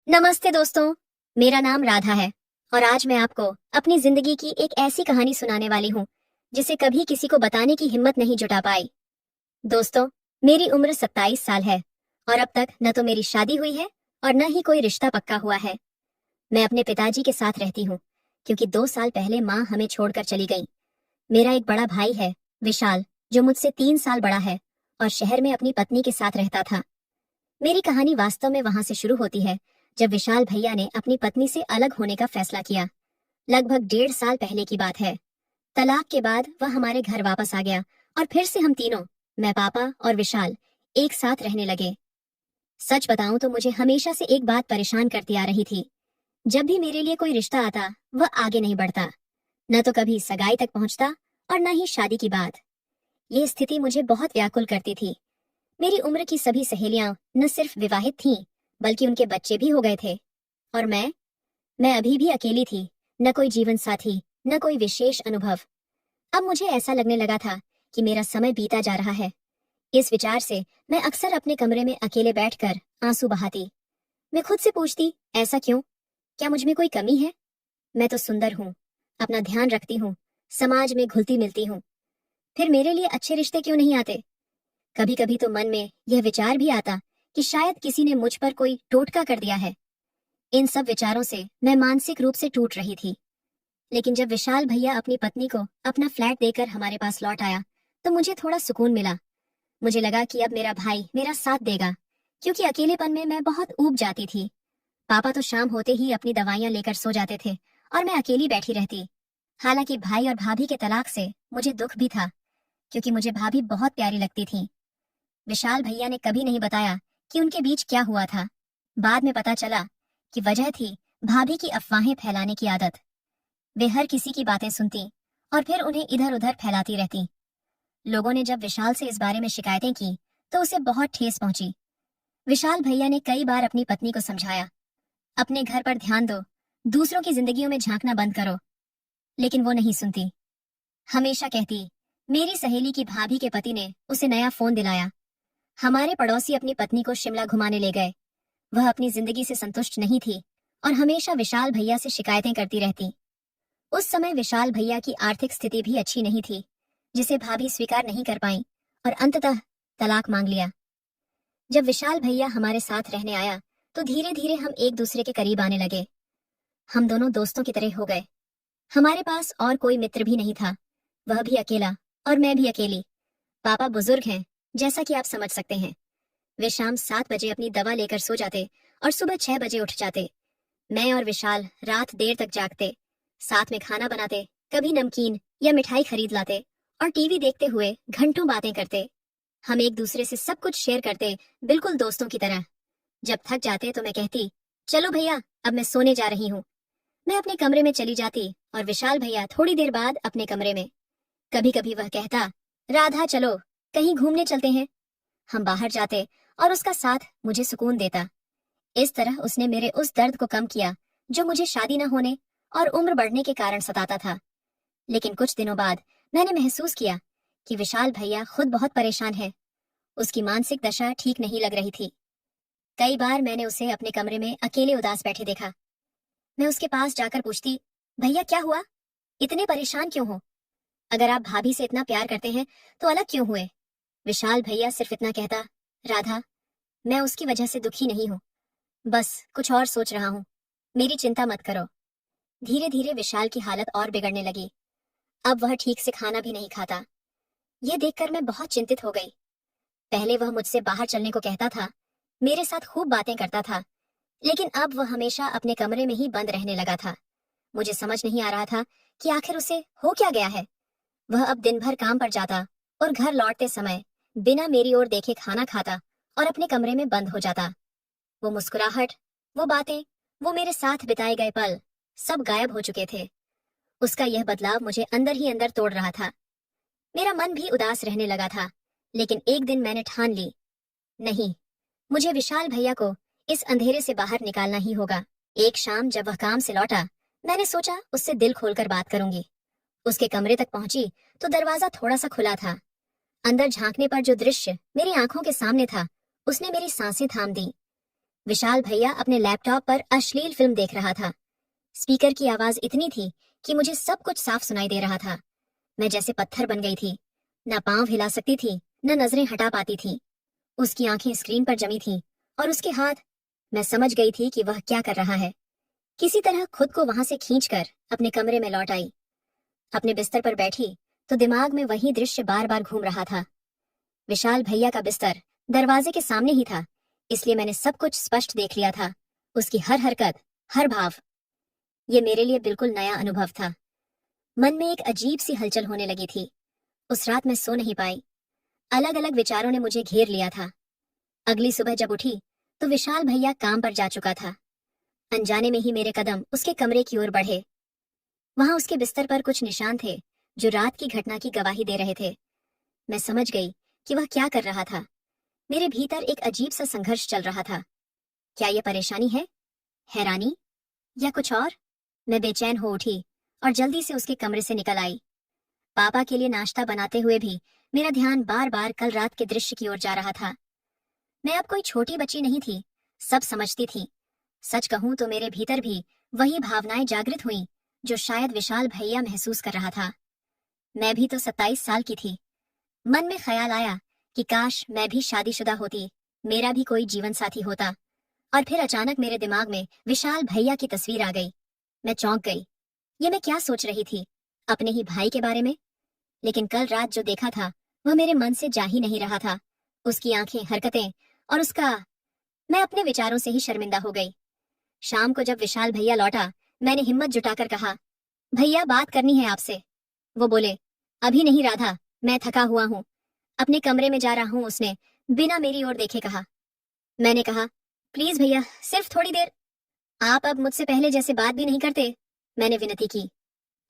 नमस्ते दोस्तों। मेरा नाम राधा है और आज मैं आपको अपनी जिंदगी की एक ऐसी कहानी सुनाने वाली हूँ जिसे कभी किसी को बताने की हिम्मत नहीं जुटा पाई। दोस्तों, मेरी उम्र 27 साल है और अब तक न तो मेरी शादी हुई है और न ही कोई रिश्ता पक्का हुआ है। मैं अपने पिताजी के साथ रहती हूँ क्योंकि 2 साल पहले माँ हमें छोड़कर चली गई। मेरा एक बड़ा भाई है, विशाल, जो मुझसे 3 साल बड़ा है और शहर में अपनी पत्नी के साथ रहता था। मेरी कहानी वास्तव में वहां से शुरू होती है जब विशाल भैया ने अपनी पत्नी से अलग होने का फैसला किया। लगभग 1.5 साल पहले की बात है। तलाक के बाद वह हमारे घर वापस आ गया और फिर से हम तीनों, मैं, पापा और विशाल, एक साथ रहने लगे। सच बताऊं तो मुझे हमेशा से एक बात परेशान करती आ रही थी। जब भी मेरे लिए कोई रिश्ता आता वह आगे नहीं बढ़ता, न तो कभी सगाई तक पहुंचता और न ही शादी की बात। ये स्थिति मुझे बहुत व्याकुल करती थी। मेरी उम्र की सभी सहेलियां न सिर्फ विवाहित थीं, बल्कि उनके बच्चे भी हो गए थे। और मैं अभी भी अकेली थी, न कोई जीवन साथी, न कोई विशेष अनुभव। अब मुझे ऐसा लगने लगा था कि मेरा समय बीता जा रहा है। इस विचार से मैं अक्सर अपने कमरे में अकेले बैठकर आंसू बहाती। मैं खुद से पूछती, ऐसा क्यों? क्या मुझ में कोई कमी है? मैं तो सुंदर हूँ, अपना ध्यान रखती हूँ, समाज में घुलती मिलती हूँ, फिर मेरे लिए अच्छे रिश्ते क्यों नहीं आते? कभी कभी तो मन में यह विचार भी आता कि शायद किसी ने मुझ पर कोई टोटका कर दिया है। इन सब विचारों से मैं मानसिक रूप से टूट रही थी। लेकिन जब विशाल भैया अपनी पत्नी को अपना फ्लैट देकर हमारे पास लौट आया तो मुझे थोड़ा सुकून मिला। मुझे लगा कि अब मेरा भाई मेरा साथ देगा, क्योंकि अकेलेपन में मैं बहुत ऊब जाती थी। पापा तो शाम होते ही अपनी दवाइयां लेकर सो जाते थे और मैं अकेली बैठी रहती। हालांकि भाई और भाभी के तलाक से मुझे दुख भी था, क्योंकि मुझे भाभी बहुत प्यारी लगती थी। विशाल भैया ने कभी नहीं बताया कि उनके बीच क्या हुआ था। बाद में पता चला कि वजह थी भाभी की अफवाहें फैलाने की आदत। वे हर किसी की बातें सुनती और फिर उन्हें इधर उधर फैलाती रहती। लोगों ने जब विशाल से इस बारे में शिकायतें की तो उसे बहुत ठेस पहुंची। विशाल भैया ने कई बार अपनी पत्नी को समझाया, अपने घर पर ध्यान दो, दूसरों की जिंदगियों में झांकना बंद करो, लेकिन वो नहीं सुनती। हमेशा कहती, मेरी सहेली की भाभी के पति ने उसे नया फोन दिलाया। हमारे पड़ोसी अपनी पत्नी को शिमला घुमाने ले गए। वह अपनी जिंदगी से संतुष्ट नहीं थी और हमेशा विशाल भैया से शिकायतें करती रहती। उस समय विशाल भैया की आर्थिक स्थिति भी अच्छी नहीं थी, जिसे भाभी स्वीकार नहीं कर पाई और अंततः तलाक मांग लिया। जब विशाल भैया हमारे साथ रहने आया तो धीरे धीरे हम एक दूसरे के करीब आने लगे। हम दोनों दोस्तों की तरह हो गए। हमारे पास और कोई मित्र भी नहीं था, वह भी अकेला और मैं भी अकेली। पापा बुजुर्ग हैं, जैसा कि आप समझ सकते हैं। वे शाम 7 बजे अपनी दवा लेकर सो जाते और सुबह 6 बजे उठ जाते। मैं और विशाल रात देर तक जागते, साथ में खाना बनाते, कभी नमकीन या मिठाई खरीद लाते और टीवी देखते हुए घंटों बातें करते। हम एक दूसरे से सब कुछ शेयर करते, बिल्कुल दोस्तों की तरह। जब थक जाते तो मैं कहती, चलो भैया, अब मैं सोने जा रही हूँ। मैं अपने कमरे में चली जाती और विशाल भैया थोड़ी देर बाद अपने कमरे में। कभी कभी वह कहता, राधा चलो, कहीं घूमने चलते हैं। हम बाहर जाते और उसका साथ मुझे सुकून देता। इस तरह उसने मेरे उस दर्द को कम किया जो मुझे शादी न होने और उम्र बढ़ने के कारण सताता था। लेकिन कुछ दिनों बाद मैंने महसूस किया कि विशाल भैया खुद बहुत परेशान है। उसकी मानसिक दशा ठीक नहीं लग रही थी। कई बार मैंने उसे अपने कमरे में अकेले उदास बैठे देखा। मैं उसके पास जाकर पूछती, भैया क्या हुआ? इतने परेशान क्यों हो? अगर आप भाभी से इतना प्यार करते हैं तो अलग क्यों हुए? विशाल भैया सिर्फ इतना कहता, राधा, मैं उसकी वजह से दुखी नहीं हूँ, बस कुछ और सोच रहा हूँ, मेरी चिंता मत करो। धीरे धीरे विशाल की हालत और बिगड़ने लगी। अब वह ठीक से खाना भी नहीं खाता। यह देखकर मैं बहुत चिंतित हो गई। पहले वह मुझसे बाहर चलने को कहता था, मेरे साथ खूब बातें करता था, लेकिन अब वह हमेशा अपने कमरे में ही बंद रहने लगा था। मुझे समझ नहीं आ रहा था कि आखिर उसे हो क्या गया है। वह अब दिन भर काम पर जाता और घर लौटते समय बिना मेरी ओर देखे खाना खाता और अपने कमरे में बंद हो जाता। वो मुस्कुराहट, वो बातें, वो मेरे साथ बिताए गए पल, सब गायब हो चुके थे। उसका यह बदलाव मुझे अंदर ही अंदर तोड़ रहा था। मेरा मन भी उदास रहने लगा था। लेकिन एक दिन मैंने ठान ली, नहीं, मुझे विशाल भैया को इस अंधेरे से बाहर निकालना ही होगा। एक शाम जब वह काम से लौटा, मैंने सोचा उससे दिल खोलकर बात करूंगी। उसके कमरे तक पहुंची तो दरवाजा थोड़ा सा खुला था। अंदर झांकने पर जो दृश्य मेरी आंखों के सामने था, उसने मेरी सांसें थाम दी। विशाल भैया अपने लैपटॉप पर अश्लील फिल्म देख रहा था। स्पीकर की आवाज इतनी थी कि मुझे सब कुछ साफ सुनाई दे रहा था। मैं जैसे पत्थर बन गई थी, न पांव हिला सकती थी, न नजरें हटा पाती थी। उसकी आंखें स्क्रीन पर जमी थीं और उसके हाथ, मैं समझ गई थी कि वह क्या कर रहा है। किसी तरह खुद को वहां से खींचकर अपने कमरे में लौट आई। अपने बिस्तर पर बैठी तो दिमाग में वही दृश्य बार बार घूम रहा था। विशाल भैया का बिस्तर दरवाजे के सामने ही था, इसलिए मैंने सब कुछ स्पष्ट देख लिया था। उसकी हर हरकत, हर भाव। ये मेरे लिए बिल्कुल नया अनुभव था। मन में एक अजीब सी हलचल होने लगी थी। उस रात मैं सो नहीं पाई। अलग अलग विचारों ने मुझे घेर लिया था। अगली सुबह जब उठी तो विशाल भैया काम पर जा चुका था। अनजाने में ही मेरे कदम उसके कमरे की ओर बढ़े। वहां उसके बिस्तर पर कुछ निशान थे जो रात की घटना की गवाही दे रहे थे। मैं समझ गई कि वह क्या कर रहा था। मेरे भीतर एक अजीब सा संघर्ष चल रहा था। क्या यह परेशानी है, हैरानी, या कुछ और? मैं बेचैन हो उठी और जल्दी से उसके कमरे से निकल आई। पापा के लिए नाश्ता बनाते हुए भी मेरा ध्यान बार बार कल रात के दृश्य की ओर जा रहा था। मैं अब कोई छोटी बच्ची नहीं थी, सब समझती थी। सच कहूं तो मेरे भीतर भी वही भावनाएं जागृत हुईं जो शायद विशाल भैया महसूस कर रहा था। मैं भी तो 27 साल की थी। मन में ख्याल आया कि काश मैं भी शादीशुदा होती, मेरा भी कोई जीवन साथी होता। और फिर अचानक मेरे दिमाग में विशाल भैया की तस्वीर आ गई। मैं चौंक गई। ये मैं क्या सोच रही थी, अपने ही भाई के बारे में? लेकिन कल रात जो देखा था वह मेरे मन से जा ही नहीं रहा था। उसकी आंखें, हरकतें और उसका, मैं अपने विचारों से ही शर्मिंदा हो गई। शाम को जब विशाल भैया लौटा, मैंने हिम्मत जुटाकर कहा, भैया बात करनी है आपसे। वो बोले, अभी नहीं राधा, मैं थका हुआ हूँ, अपने कमरे में जा रहा हूँ, उसने बिना मेरी ओर देखे कहा। मैंने कहा, प्लीज भैया, सिर्फ थोड़ी देर। आप अब मुझसे पहले जैसे बात भी नहीं करते, मैंने विनती की।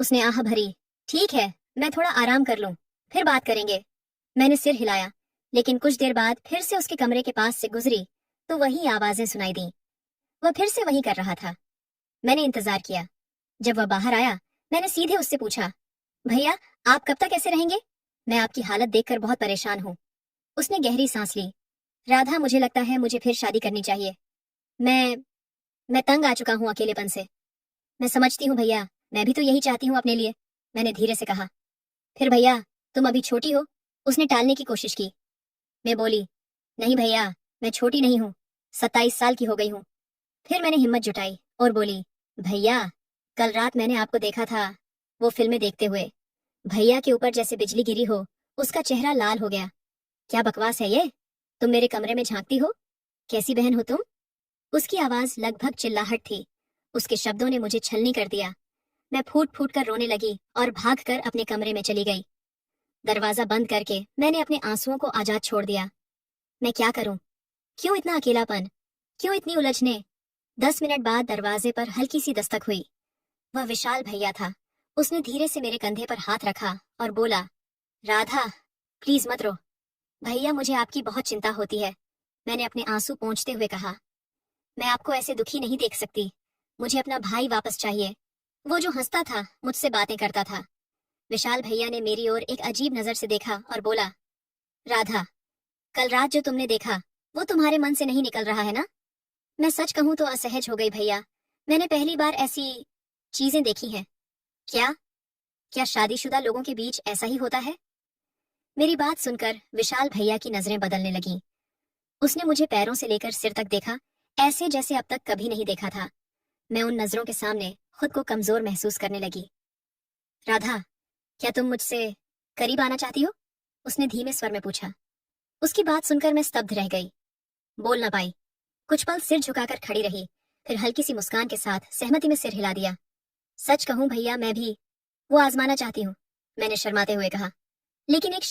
उसने आह भरी, ठीक है, मैं थोड़ा आराम कर लूं, फिर बात करेंगे। मैंने सिर हिलाया, लेकिन कुछ देर बाद फिर से उसके कमरे के पास से गुजरी तो वही आवाजें सुनाई दी। वह फिर से वही कर रहा था। मैंने इंतजार किया। जब वह बाहर आया, मैंने सीधे उससे पूछा, भैया आप कब तक ऐसे रहेंगे? मैं आपकी हालत देखकर बहुत परेशान हूँ। उसने गहरी सांस ली। राधा, मुझे लगता है मुझे फिर शादी करनी चाहिए। मैं मैं तंग आ चुका हूँ अकेलेपन से। मैं समझती हूँ भैया, मैं भी तो यही चाहती हूँ अपने लिए, मैंने धीरे से कहा। फिर भैया, तुम अभी छोटी हो, उसने टालने की कोशिश की। मैं बोली, नहीं भैया, मैं छोटी नहीं हूँ, 27 साल की हो गई हूँ। फिर मैंने हिम्मत जुटाई और बोली, भैया कल रात मैंने आपको देखा था, वो फिल्में देखते हुए। भैया के ऊपर जैसे बिजली गिरी हो, उसका चेहरा लाल हो गया। क्या बकवास है ये? तुम मेरे कमरे में झांकती हो? कैसी बहन हो तुम? उसकी आवाज लगभग चिल्लाहट थी। उसके शब्दों ने मुझे छलनी कर दिया। मैं फूट फूट कर रोने लगी और भागकर अपने कमरे में चली गई। दरवाजा बंद करके मैंने अपने आंसुओं को आजाद छोड़ दिया। मैं क्या करूं? क्यों इतना अकेलापन? क्यों इतनी उलझने? 10 मिनट बाद दरवाजे पर हल्की सी दस्तक हुई। वह विशाल भैया था। उसने धीरे से मेरे कंधे पर हाथ रखा और बोला, राधा प्लीज मत रो। भैया, मुझे आपकी बहुत चिंता होती है, मैंने अपने आंसू पोंछते हुए कहा। मैं आपको ऐसे दुखी नहीं देख सकती। मुझे अपना भाई वापस चाहिए, वो जो हंसता था, मुझसे बातें करता था। विशाल भैया ने मेरी ओर एक अजीब नजर से देखा और बोला, राधा कल रात जो तुमने देखा वो तुम्हारे मन से नहीं निकल रहा है ना? मैं सच कहूं तो असहज हो गई भैया। मैंने पहली बार ऐसी चीजें देखी हैं। क्या क्या शादीशुदा लोगों के बीच ऐसा ही होता है? मेरी बात सुनकर विशाल भैया की नजरें बदलने लगीं। उसने मुझे पैरों से लेकर सिर तक देखा, ऐसे जैसे अब तक कभी नहीं देखा था। मैं उन नजरों के सामने खुद को कमजोर महसूस करने लगी। राधा, क्या तुम मुझसे करीब आना चाहती हो? उसने धीमे स्वर में पूछा। उसकी बात सुनकर मैं स्तब्ध रह गई। बोल ना पाई। कुछ पल सिर झुकाकर खड़ी रही, फिर हल्की सी मुस्कान के साथ सहमति में सिर हिला दिया। सच कहूं भैया, मैं भी वो आजमाना चाहती हूँ, मैंने शर्माते हुए कहा। लेकिन एक